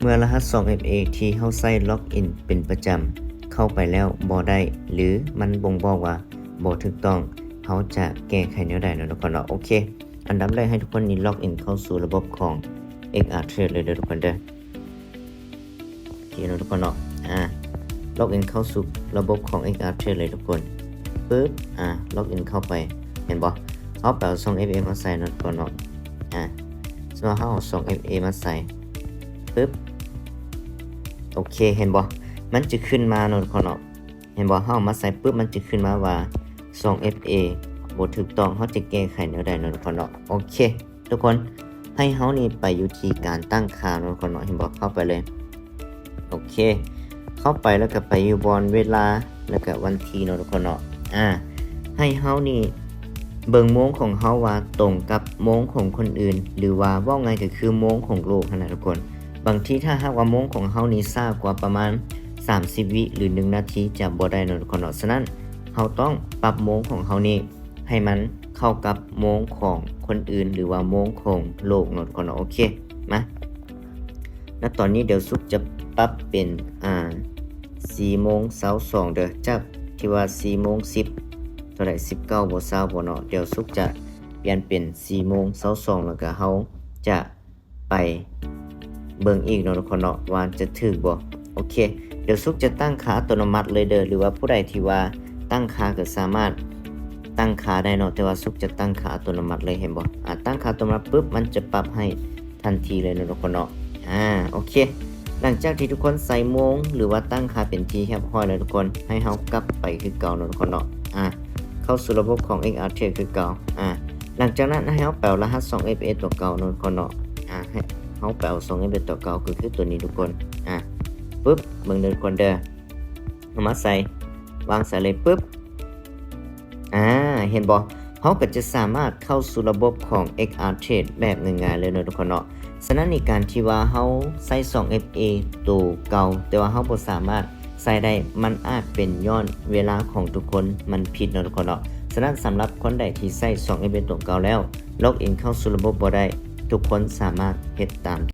เมื่อรหัส 2FA ที่เฮาใช้ล็อกอินเป็นประจำเข้าไปแล้วบ่ได้หรือมันบ่งบอกว่าบ่ถูกต้องเฮาจะแก้ไขแนวใดเนาะทุกคนเนาะโอเคอันดับแรกให้ทุกคนนี่ล็อกอินเข้าสู่ระบบของ XR Trade เลยเด้อทุกคนเด้อโอเคเนาะทุกคนเนาะล็อกอินเข้าสู่ระบบของ XR Trade เลยทุกคนปึ๊บล็อกอินเข้าไปเห็นบ่เฮาไปเอา 2FA มาใส่เนาะทุกคนเนาะสมมุติเฮาเอา 2FA มาใส่ปึ๊บโอเคเห็นบ่มันจะขึ้นมาเนาะทุกคนเนาะเห็นบ่เฮามาใส่ปึ๊บมันจะขึ้นมาว่า 2FA บ่ถูกต้องเฮาจะแก้ไขแนวใดเนาะทุกคนเนาะโอเคทุกคนให้เฮานี่ไปอยู่ที่การตั้งค่าเนาะทุกคนเนาะเห็นบ่เข้าไปเลยโอเคเข้าไปแล้วก็ไปอยู่บนเวลาแล้วก็วันที่เนาะทุกคนเนาะให้เฮานี่เบิ่งโมงของเฮาว่าตรงกับโมงของคนอื่นหรือว่าว่าไงก็คือโมงของโลกนะทุกคนบางทีถ้าหากว่าโมงของเฮานี่ช้ากว่าประมาณ30วิหรือ1นาทีจะบ่ได้เนาะทุกคนเนาะฉะนั้นเฮาต้องปรับโมงของเฮานี่ให้มันเข้ากับโมงของคนอื่นหรือว่าโมงของโลกเนาะทุกคนเนาะโอเคมาณตอนนี้เดี๋ยวซุกจะปรับเป็น4:22เด้อจากที่ว่า4:10เท่าไหร่19บ่20บ่เนาะเดี๋ยวซุกจะเปลี่ยนเป็น4:22แล้วก็เฮาจะไปเบิ่งอีกเนาะทุกคนเนาะว่าจะถูกบ่โอเคเดี๋ยวซุกจะตั้งค่าอัตโนมัติเลยเด้อหรือว่าผู้ใดที่ว่าตั้งค่าก็สามารถตั้งค่าได้เนาะแต่ว่าซุกจะตั้งค่าอัตโนมัติเลยเห็นบ่ตั้งค่าอัตโนมัติปึ๊บมันจะปรับให้ทันทีเลยเนาะทุกคนเนาะโอเคหลังจากที่ทุกคนใส่โมงหรือว่าตั้งค่าเป็นที่เรียบร้อยแล้วทุกคนให้เฮากลับไปคือเก่าเนาะทุกคนเนาะเข้าสู่ระบบของ XR Trade คือเก่าหลังจากนั้นให้เฮาแปลรหัส 2FA ตัวเก่าเนาะทุกคนเนาะให้เฮาแปล 2FA ตัวเก่าคือตัวนี้ทุกคนปึ๊บเบิ่งเด้อทุกคนเด้อเอามาใส่วางใส่เลยปึ๊บเห็นบ่เฮาก็จะสามารถเข้าสู่ระบบของ XR Trade แบบง่ายๆเลยเนาะทุกคนเนาะฉะนั้นในการที่ว่าเฮาใส่ 2FA ตัวเก่าแต่ว่าเฮาบ่สามารถใส่ได้มันอาจเป็นย้อนเวลาของทุกคนมันผิดเนาะทุกคนเนาะฉะนั้นสำหรับคนใดที่ใส่ 2FA ตัวเก่าแล้วล็อกอินเข้าสู่ระบบบ่ได้ทุกคนสามารถเฮ็ดตาม